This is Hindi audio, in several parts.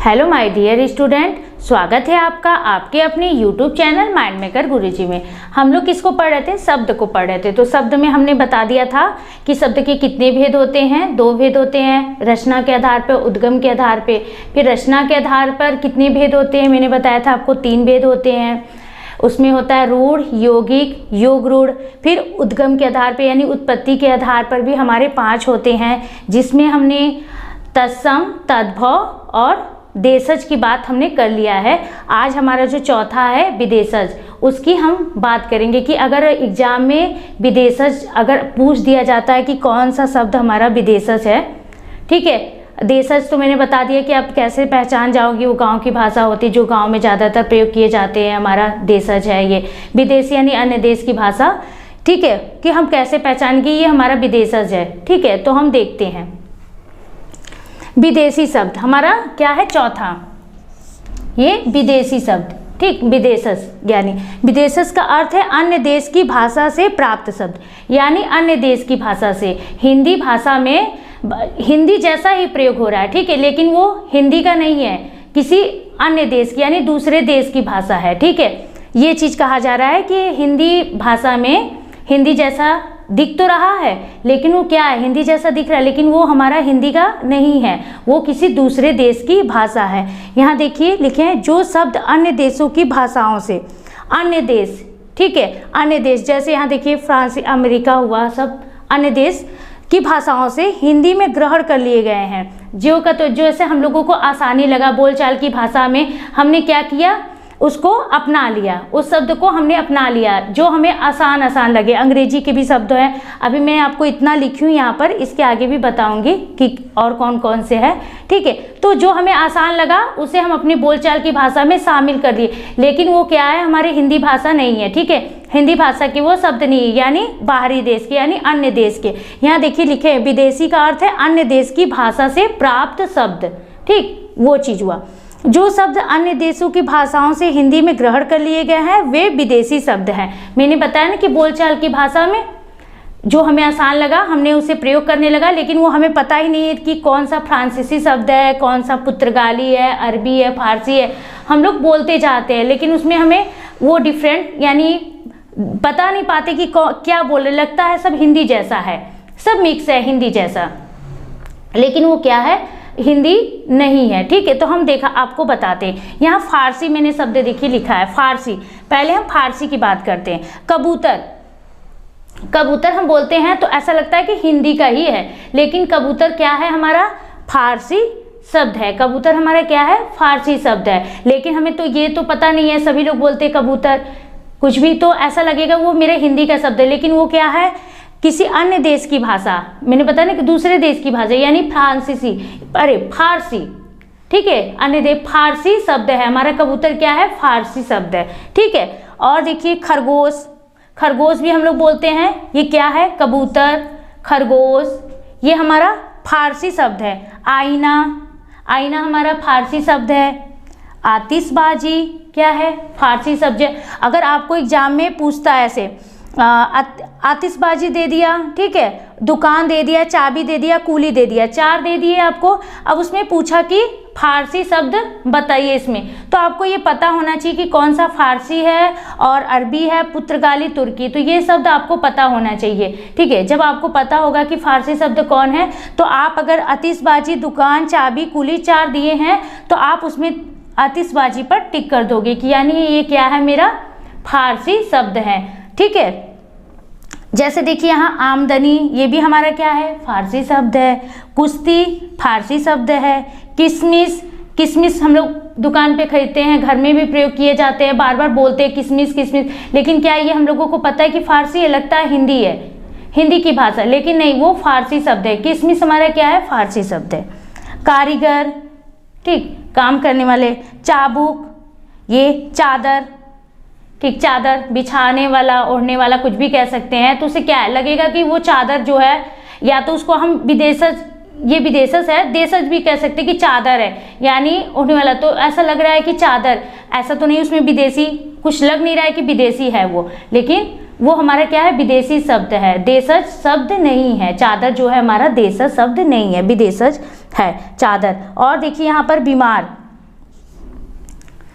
हेलो माय डियर स्टूडेंट, स्वागत है आपका आपके अपने यूट्यूब चैनल माइंड मेकर गुरुजी में। हम लोग किसको पढ़ रहे थे? शब्द को पढ़ रहे थे। तो शब्द में हमने बता दिया था कि शब्द के कितने भेद होते हैं। 2 भेद होते हैं, रचना के आधार पर, उद्गम के आधार पे। फिर रचना के आधार पर कितने भेद होते हैं? मैंने बताया था आपको 3 भेद होते हैं। उसमें होता है रूढ़, यौगिक, योग रूढ़। फिर उद्गम के आधार पे यानी उत्पत्ति के आधार पर भी हमारे 5 होते हैं, जिसमें हमने तत्सम, तद्भव और देशज की बात हमने कर लिया है। आज हमारा जो चौथा है विदेशज, उसकी हम बात करेंगे कि अगर एग्जाम में विदेशज अगर पूछ दिया जाता है कि कौन सा शब्द हमारा विदेशज है, ठीक है। देशज तो मैंने बता दिया कि आप कैसे पहचान जाओगी, वो गांव की भाषा होती है जो गांव में ज़्यादातर प्रयोग किए जाते हैं, हमारा देशज है ये। विदेश यानी अन्य देश की भाषा, ठीक है, कि हम कैसे पहचानेंगे ये हमारा विदेशज है, ठीक है। तो हम देखते हैं विदेशी शब्द हमारा क्या है, चौथा, ये विदेशी शब्द, ठीक। विदेशज यानी विदेशज का अर्थ है अन्य देश की भाषा से प्राप्त शब्द, यानी अन्य देश की भाषा से। हिंदी भाषा में हिंदी जैसा ही प्रयोग हो रहा है, ठीक है, लेकिन वो हिंदी का नहीं है, किसी अन्य देश की यानी दूसरे देश की भाषा है, ठीक है। ये चीज़ कहा जा रहा है कि हिंदी भाषा में हिंदी जैसा दिख तो रहा है, लेकिन वो क्या है, हिंदी जैसा दिख रहा है, लेकिन वो हमारा हिंदी का नहीं है, वो किसी दूसरे देश की भाषा है। यहाँ देखिए लिखे हैं जो शब्द अन्य देशों की भाषाओं से, अन्य देश, ठीक है, अन्य देश, जैसे यहाँ देखिए फ्रांस, अमेरिका हुआ, सब अन्य देश की भाषाओं से हिंदी में ग्रहण कर लिए गए हैं। जो का तो जैसे हम लोगों को आसानी लगा बोलचाल की भाषा में, हमने क्या किया, उसको अपना लिया, उस शब्द को हमने अपना लिया जो हमें आसान लगे। अंग्रेजी के भी शब्द हैं, अभी मैं आपको इतना लिखी हूँ यहाँ पर, इसके आगे भी बताऊंगी कि और कौन कौन से हैं, ठीक है। तो जो हमें आसान लगा उसे हम अपनी बोलचाल की भाषा में शामिल कर दिए, लेकिन वो क्या है, हमारी हिंदी भाषा नहीं है, ठीक है। हिंदी भाषा के वो शब्द नहीं है, यानी बाहरी देश के, यानी अन्य देश के। यहाँ देखिए लिखे विदेशी का अर्थ है अन्य देश की भाषा से प्राप्त शब्द, ठीक, वो चीज़ हुआ। जो शब्द अन्य देशों की भाषाओं से हिंदी में ग्रहण कर लिए गए हैं वे विदेशी शब्द हैं। मैंने बताया ना कि बोलचाल की भाषा में जो हमें आसान लगा हमने उसे प्रयोग करने लगा, लेकिन वो हमें पता ही नहीं है कि कौन सा फ्रांसीसी शब्द है, कौन सा पुर्तगाली है, अरबी है, फारसी है। हम लोग बोलते जाते हैं, लेकिन उसमें हमें वो डिफरेंट यानी बता नहीं पाते कि क्या बोलने लगता है, सब हिंदी जैसा है, सब मिक्स है हिंदी जैसा, लेकिन वो क्या है, हिंदी नहीं है, ठीक है। तो हम देखा आपको बताते हैं, यहाँ फारसी मैंने शब्द देखिए लिखा है फारसी। पहले हम फारसी की बात करते हैं। कबूतर, कबूतर हम बोलते हैं तो ऐसा लगता है कि हिंदी का ही है, लेकिन कबूतर क्या है, हमारा फारसी शब्द है। कबूतर हमारा क्या है, फारसी शब्द है, लेकिन हमें तो ये तो पता नहीं है, सभी लोग बोलते हैं कबूतर, कुछ भी, तो ऐसा लगेगा वो मेरे हिंदी का शब्द है, लेकिन वो क्या है, किसी अन्य देश की भाषा। मैंने बताया ना कि दूसरे देश की भाषा, यानी फ्रांसीसी, अरे फारसी, ठीक है, अन्य देश, फारसी शब्द है हमारा। कबूतर क्या है, फारसी शब्द है, ठीक है। और देखिए खरगोश, खरगोश भी हम लोग बोलते हैं, ये क्या है, कबूतर, खरगोश, ये हमारा फारसी शब्द है। आईना, आईना हमारा फारसी शब्द है। आतिशबाजी क्या है, फारसी शब्द है। अगर आपको एग्जाम में पूछता है ऐसे, आतिशबाजी दे दिया, ठीक है, दुकान दे दिया, चाबी दे दिया, कूली दे दिया, 4 दे दिए आपको। अब उसमें पूछा कि फारसी शब्द बताइए इसमें, तो आपको ये पता होना चाहिए कि कौन सा फारसी है और अरबी है, पुर्तगाली, तुर्की, तो ये शब्द आपको पता होना चाहिए, ठीक है। जब आपको पता होगा कि फारसी शब्द कौन है, तो आप अगर आतिशबाजी, दुकान, चाबी, कूली 4 दिए हैं, तो आप उसमें आतिशबाजी पर टिक कर दोगे कि यानी ये क्या है, मेरा फारसी शब्द है, ठीक है। जैसे देखिए यहाँ आमदनी, ये भी हमारा क्या है, फारसी शब्द है। कुश्ती फारसी शब्द है। किशमिश, किशमिश हम लोग दुकान पे खरीदते हैं, घर में भी प्रयोग किए जाते हैं, बार बार बोलते हैं किशमिश किशमिश, लेकिन क्या ये हम लोगों को पता है कि फारसी है, लगता है हिंदी है, हिंदी की भाषा, लेकिन नहीं, वो फारसी शब्द है। किशमिश हमारा क्या है, फारसी शब्द है। कारीगर, ठीक, काम करने वाले। चाबुक, ये चादर, ठीक, चादर बिछाने वाला, ओढ़ने वाला, कुछ भी कह सकते हैं। तो उसे क्या है, लगेगा कि वो चादर जो है, या तो उसको हम विदेशज, ये विदेशज है, देशज भी कह सकते हैं कि चादर है, यानी ओढ़ने वाला, तो ऐसा लग रहा है कि चादर, ऐसा तो नहीं उसमें विदेशी कुछ लग नहीं रहा है कि विदेशी है वो, लेकिन वो हमारा क्या है, विदेशी शब्द है, देशज शब्द नहीं है। चादर जो है हमारा देशज शब्द नहीं है, विदेशज है चादर। और देखिए यहाँ पर बीमार,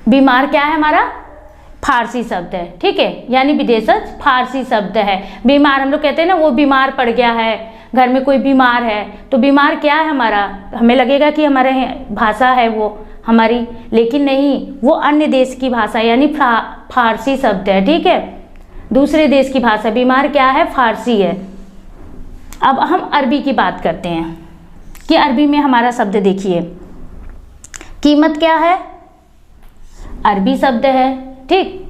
बीमार क्या है हमारा, फारसी शब्द है, ठीक है, यानी विदेशज फारसी शब्द है। बीमार हम लोग कहते हैं ना, वो बीमार पड़ गया है, घर में कोई बीमार है, तो बीमार क्या है हमारा, हमें लगेगा कि हमारे भाषा है वो हमारी, लेकिन नहीं, वो अन्य देश की भाषा यानी फारसी शब्द है, ठीक है, दूसरे देश की भाषा। बीमार क्या है, फारसी है। अब हम अरबी की बात करते हैं कि अरबी में हमारा शब्द देखिए, कीमत क्या है, अरबी शब्द है, ठीक।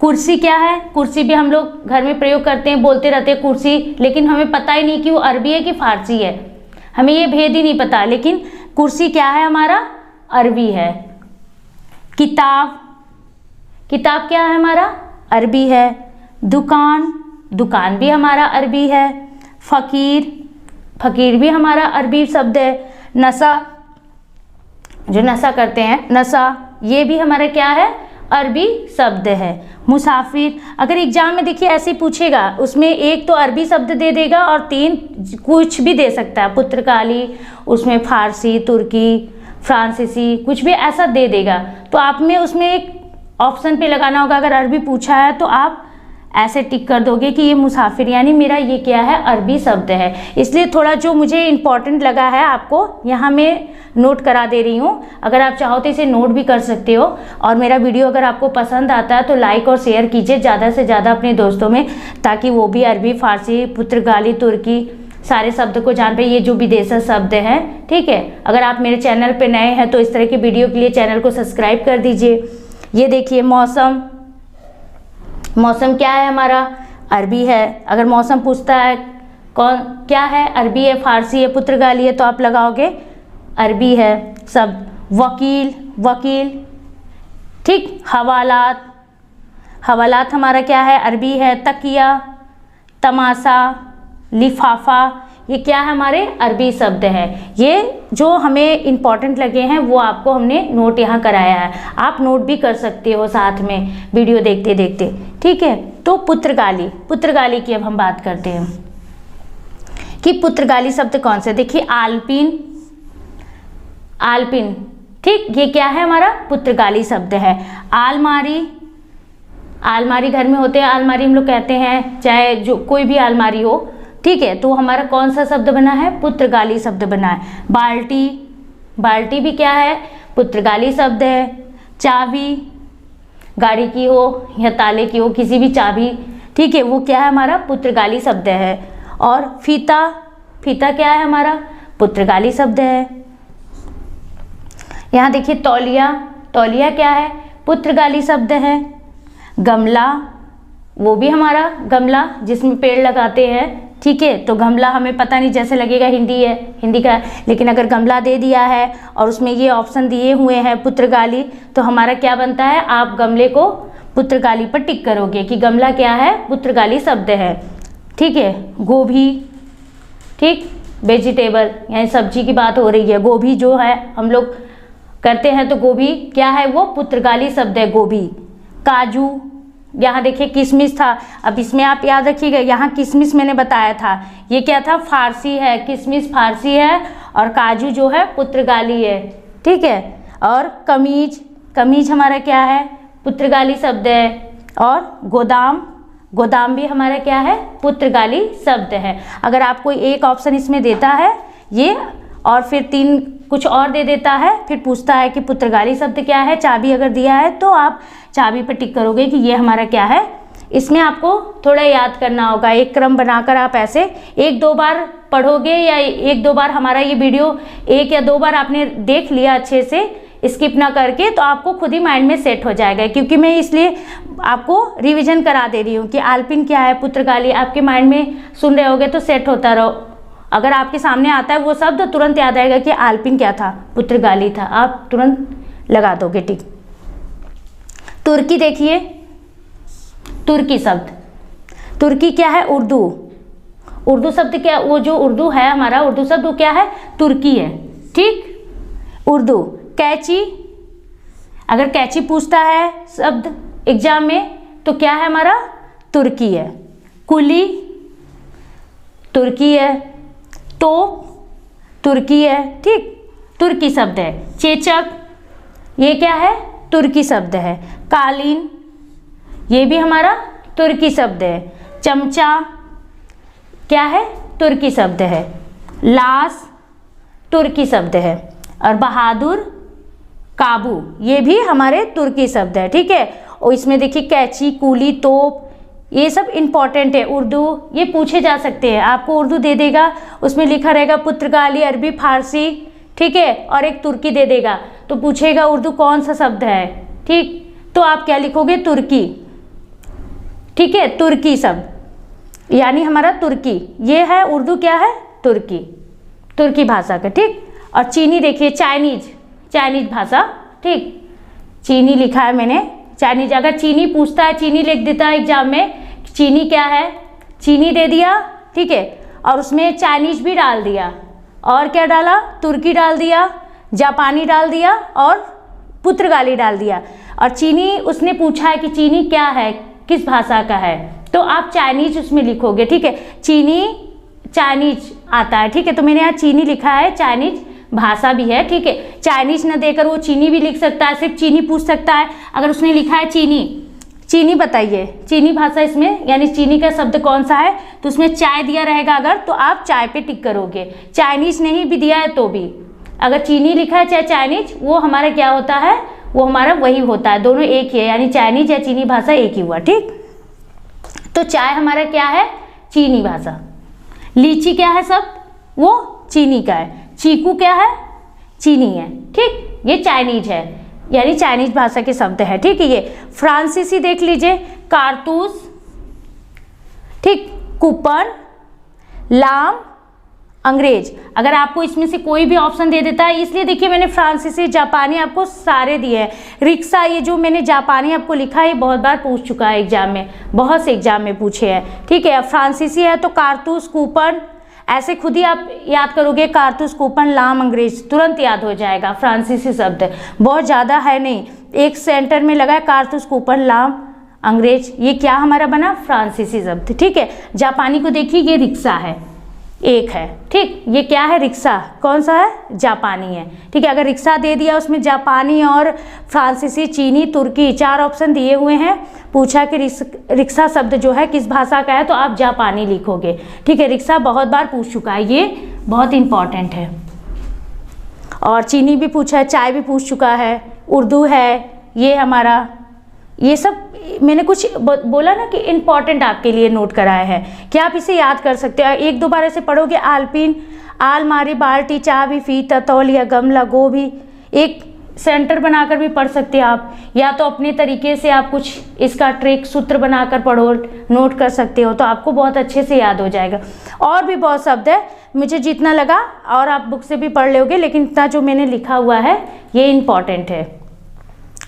कुर्सी क्या है, कुर्सी भी हम लोग घर में प्रयोग करते हैं, बोलते रहते हैं कुर्सी, लेकिन हमें पता ही नहीं कि वो अरबी है कि फारसी है, हमें ये भेद ही नहीं पता, लेकिन कुर्सी क्या है हमारा, अरबी है। किताब, किताब क्या है हमारा, अरबी है। दुकान, दुकान भी हमारा अरबी है। फ़कीर, फ़कीर भी हमारा अरबी शब्द है। नशा, जो नशा करते हैं, नशा, ये भी हमारा क्या है, अरबी शब्द है। मुसाफिर, अगर एग्जाम में देखिए ऐसे पूछेगा, उसमें एक तो अरबी शब्द दे देगा और 3 कुछ भी दे सकता है, पुर्तगाली, उसमें फारसी, तुर्की, फ्रांसीसी, कुछ भी ऐसा दे देगा, तो आप में उसमें एक ऑप्शन पे लगाना होगा। अगर अरबी पूछा है तो आप ऐसे टिक कर दोगे कि ये मुसाफिर यानी मेरा ये क्या है, अरबी शब्द है। इसलिए थोड़ा जो मुझे इम्पॉर्टेंट लगा है आपको यहाँ मैं नोट करा दे रही हूँ, अगर आप चाहो तो इसे नोट भी कर सकते हो। और मेरा वीडियो अगर आपको पसंद आता है तो लाइक और शेयर कीजिए ज़्यादा से ज़्यादा अपने दोस्तों में, ताकि वो भी अरबी, फारसी, पुर्तगाली, तुर्की सारे शब्द को जान पाए, ये जो विदेशी शब्द हैं, ठीक है। अगर आप मेरे चैनल पे नए हैं तो इस तरह की वीडियो के लिए चैनल को सब्सक्राइब कर दीजिए। ये देखिए मौसम, मौसम क्या है हमारा, अरबी है। अगर मौसम पूछता है कौन क्या है, अरबी है, फारसी है, पुर्तगाली है, तो आप लगाओगे अरबी है सब। वकील, वकील, ठीक। हवालात, हवालात हमारा क्या है, अरबी है। तकिया, तमाशा, लिफाफा, ये क्या है, हमारे अरबी शब्द है। ये जो हमें इम्पॉर्टेंट लगे हैं वो आपको हमने नोट यहाँ कराया है, आप नोट भी कर सकते हो साथ में वीडियो देखते देखते, ठीक है। तो पुर्तगाली, पुर्तगाली की अब हम बात करते हैं कि पुर्तगाली शब्द कौन से। देखिए आल्पिन, आल्पिन, ठीक, ये क्या है हमारा, पुर्तगाली शब्द है। आलमारी, आलमारी घर में होते हैं, आलमारी हम लोग कहते हैं, चाहे जो कोई भी आलमारी हो, ठीक है, तो हमारा कौन सा शब्द बना है, पुर्तगाली शब्द बना है। बाल्टी, बाल्टी भी क्या है, पुर्तगाली शब्द है। चाबी, गाड़ी की हो या ताले की हो, किसी भी चाबी, ठीक है, वो क्या है हमारा, पुर्तगाली शब्द है। और फीता, फीता क्या है हमारा, पुर्तगाली शब्द है। यहाँ देखिए तौलिया, तौलिया क्या है, पुर्तगाली शब्द है। गमला, वो भी हमारा, गमला जिसमें पेड़ लगाते हैं, ठीक है, तो गमला हमें पता नहीं, जैसे लगेगा हिंदी है, हिंदी का, लेकिन अगर गमला दे दिया है और उसमें ये ऑप्शन दिए हुए हैं पुर्तगाली, तो हमारा क्या बनता है, आप गमले को पुर्तगाली पर टिक करोगे कि गमला क्या है, पुर्तगाली शब्द है, ठीक है। गोभी, ठीक, वेजिटेबल यानी सब्जी की बात हो रही है, गोभी जो है हम लोग करते हैं, तो गोभी क्या है, वो पुर्तगाली शब्द है, गोभी। काजू, यहाँ देखिए किशमिश था, अब इसमें आप याद रखिएगा, यहाँ किशमिश मैंने बताया था, ये क्या था, फारसी है, किशमिश फारसी है और काजू जो है पुर्तगाली है, ठीक है। और कमीज, कमीज हमारा क्या है, पुर्तगाली शब्द है। और गोदाम, गोदाम भी हमारा क्या है, पुर्तगाली शब्द है। अगर आप कोई एक ऑप्शन इसमें देता है ये और फिर 3 कुछ और दे देता है, फिर पूछता है कि पुर्तगाली शब्द क्या है, चाबी अगर दिया है तो आप चाबी पर टिक करोगे कि ये हमारा क्या है। इसमें आपको थोड़ा याद करना होगा, एक क्रम बनाकर आप ऐसे 1-2 बार पढ़ोगे या 1-2 बार हमारा ये वीडियो 1 या 2 बार आपने देख लिया अच्छे से, स्किप ना करके, तो आपको खुद ही माइंड में सेट हो जाएगा। क्योंकि मैं इसलिए आपको रिवीजन करा दे रही हूँ कि आल्पिन क्या है, पुर्तगाली, आपके माइंड में सुन रहे होगे तो सेट होता रहो। अगर आपके सामने आता है वो शब्द तो तुरंत याद आएगा कि आल्पिन क्या था, पुर्तगाली था, आप तुरंत लगा दोगे टिक। तुर्की देखिए, तुर्की शब्द, तुर्की क्या है, उर्दू, उर्दू शब्द क्या, वो जो उर्दू है हमारा, उर्दू शब्द वो क्या है, तुर्की है, ठीक, उर्दू। कैंची, अगर कैंची पूछता है शब्द एग्जाम में तो क्या है हमारा, तुर्की है। कुली, तुर्की है। तोप, तुर्की है, ठीक, तुर्की शब्द है। चेचक, ये क्या है, तुर्की शब्द है। कालीन, ये भी हमारा तुर्की शब्द है। चमचा क्या है? तुर्की शब्द है। लाश तुर्की शब्द है। और बहादुर, काबू, ये भी हमारे तुर्की शब्द है। ठीक है, और इसमें देखिए कैंची, कूली, तोप, ये सब इंपॉर्टेंट है। उर्दू ये पूछे जा सकते हैं, आपको उर्दू दे देगा, उसमें लिखा रहेगा पुर्तगाली, अरबी, फारसी, ठीक है, और एक तुर्की दे देगा, तो पूछेगा उर्दू कौन सा शब्द है। ठीक, तो आप क्या लिखोगे? तुर्की। ठीक है, तुर्की शब्द यानी हमारा तुर्की, ये है उर्दू क्या है? तुर्की, तुर्की भाषा का। ठीक, और चीनी देखिए चाइनीज, चाइनीज भाषा। ठीक, चीनी लिखा है मैंने, चाइनीज। अगर चीनी पूछता है, चीनी लिख देता है एग्जाम में, चीनी क्या है? चीनी दे दिया, ठीक है, और उसमें चाइनीज भी डाल दिया, और क्या डाला? तुर्की डाल दिया, जापानी डाल दिया, और पुर्तगाली डाल दिया। और चीनी उसने पूछा है कि चीनी क्या है, किस भाषा का है, तो आप चाइनीज उसमें लिखोगे। ठीक है, चीनी चाइनीज आता है। ठीक है, तो मैंने यहाँ चीनी लिखा है, चाइनीज भाषा भी है। ठीक है, चाइनीज न देकर वो चीनी भी लिख सकता है, सिर्फ चीनी पूछ सकता है। अगर उसने लिखा है चीनी, चीनी बताइए, चीनी भाषा इसमें यानी चीनी का शब्द कौन सा है, तो उसमें चाय दिया रहेगा अगर, तो आप चाय पे टिक करोगे। चाइनीज नहीं भी दिया है तो भी, अगर चीनी लिखा है चाहे चाइनीज, वो हमारा क्या होता है? वो हमारा वही होता है, दोनों एक ही है, यानी चाइनीज या चीनी भाषा एक ही हुआ। ठीक, तो चाय हमारा क्या है? चीनी भाषा। लीची क्या है शब्द? वो चीनी का है। चीकू क्या है? चीनी है। ठीक, ये चाइनीज है, यानी चाइनीज भाषा के शब्द है। ठीक है, ये फ्रांसीसी देख लीजिए, कारतूस, ठीक, कूपन, लाम, अंग्रेज। अगर आपको इसमें से कोई भी ऑप्शन दे देता है, इसलिए देखिए मैंने फ्रांसीसी, जापानी आपको सारे दिए हैं। रिक्शा, ये जो मैंने जापानी आपको लिखा है, बहुत बार पूछ चुका है एग्जाम में, बहुत से एग्जाम में पूछे हैं। ठीक है, फ्रांसीसी है तो कारतूस, कूपन, ऐसे खुद ही आप याद करोगे, कारतूस, कूपन, लाम, अंग्रेज, तुरंत याद हो जाएगा। फ्रांसीसी शब्द बहुत ज़्यादा है नहीं, एक सेंटर में लगा है, कारतूस, कूपन, लाम, अंग्रेज, ये क्या हमारा बना? फ्रांसीसी शब्द। ठीक है, जापानी को देखिए, ये रिक्शा है, एक है। ठीक, ये क्या है? रिक्शा, कौन सा है? जापानी है। ठीक है, अगर रिक्शा दे दिया, उसमें जापानी और फ्रांसीसी, चीनी, तुर्की, 4 ऑप्शन दिए हुए हैं, पूछा कि रिक्शा शब्द जो है किस भाषा का है, तो आप जापानी लिखोगे। ठीक है, रिक्शा बहुत बार पूछ चुका है, ये बहुत इंपॉर्टेंट है। और चीनी भी पूछा है, चाय भी पूछ चुका है, उर्दू है, ये हमारा, ये सब मैंने कुछ बोला ना कि इम्पॉर्टेंट आपके लिए नोट कराए हैं कि आप इसे याद कर सकते हो। एक दो बार ऐसे पढ़ोगे, आलपीन, आलमारी, बाल्टी, चाबी, फीता, तौलिया, गमला, गोभी, एक सेंटर बनाकर भी पढ़ सकते हैं आप, या तो अपने तरीके से आप कुछ इसका ट्रिक सूत्र बनाकर पढ़ो, नोट कर सकते हो, तो आपको बहुत अच्छे से याद हो जाएगा। और भी बहुत शब्द है, मुझे जितना लगा, और आप बुक से भी पढ़ लोगे, लेकिन इतना जो मैंने लिखा हुआ है ये इम्पॉर्टेंट है।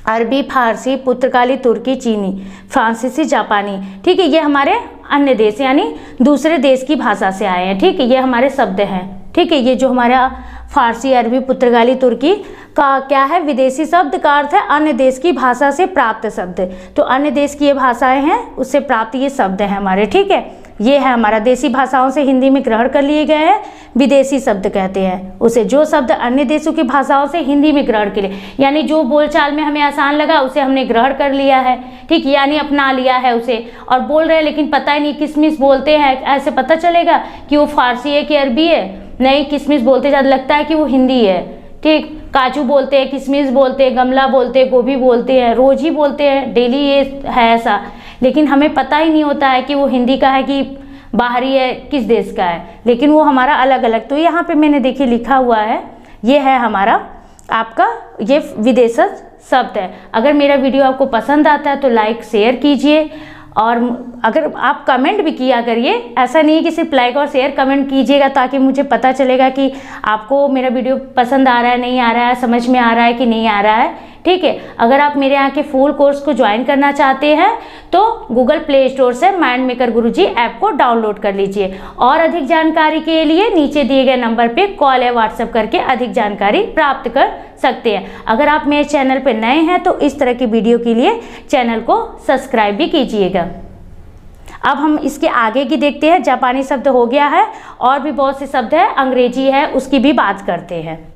अरबी, फारसी, पुर्तगाली, तुर्की, चीनी, फ्रांसीसी, जापानी। ठीक है, ये हमारे अन्य देश यानी दूसरे देश की भाषा से आए हैं। ठीक है, ये हमारे शब्द हैं। ठीक है, ये जो हमारा फारसी, अरबी, पुर्तगाली, तुर्की का क्या है? विदेशी शब्द का अर्थ है अन्य देश की भाषा से प्राप्त शब्द। तो अन्य देश की ये भाषाएं हैं, उससे प्राप्त ये शब्द हैं हमारे। ठीक है, ये है हमारा देशी भाषाओं से हिंदी में ग्रहण कर लिए गए हैं, विदेशी शब्द कहते हैं उसे। जो शब्द अन्य देशों की भाषाओं से हिंदी में ग्रहण के लिए, यानी जो बोलचाल में हमें आसान लगा उसे हमने ग्रहण कर लिया है। ठीक, यानी अपना लिया है उसे, और बोल रहे हैं लेकिन पता ही नहीं किसमिस बोलते हैं, ऐसे पता चलेगा कि वो फारसी है कि अरबी है? नहीं, किसमिस बोलते ज़्यादा लगता है कि वो हिंदी है। ठीक, काजू बोलते हैं, किशमिश बोलते हैं, गमला बोलते हैं, गोभी बोलते हैं, रोज ही बोलते हैं, डेली ये है ऐसा, लेकिन हमें पता ही नहीं होता है कि वो हिंदी का है कि बाहरी है, किस देश का है, लेकिन वो हमारा अलग अलग। तो यहाँ पे मैंने देखिए लिखा हुआ है, ये है हमारा आपका ये विदेशज शब्द है। अगर मेरा वीडियो आपको पसंद आता है तो लाइक शेयर कीजिए, और अगर आप कमेंट भी किया करिए, ऐसा नहीं है कि सिर्फ लाइक और शेयर, कमेंट कीजिएगा ताकि मुझे पता चलेगा कि आपको मेरा वीडियो पसंद आ रहा है, नहीं आ रहा है, समझ में आ रहा है कि नहीं आ रहा है। ठीक है, अगर आप मेरे यहाँ के फुल कोर्स को ज्वाइन करना चाहते हैं तो गूगल प्ले स्टोर से माइंड मेकर गुरुजी ऐप को डाउनलोड कर लीजिए, और अधिक जानकारी के लिए नीचे दिए गए नंबर पे कॉल या व्हाट्सएप करके अधिक जानकारी प्राप्त कर सकते हैं। अगर आप मेरे चैनल पे नए हैं तो इस तरह की वीडियो के लिए चैनल को सब्सक्राइब भी कीजिएगा। अब हम इसके आगे की देखते हैं। जापानी शब्द हो गया है, और भी बहुत से शब्द है, अंग्रेजी है, उसकी भी बात करते हैं।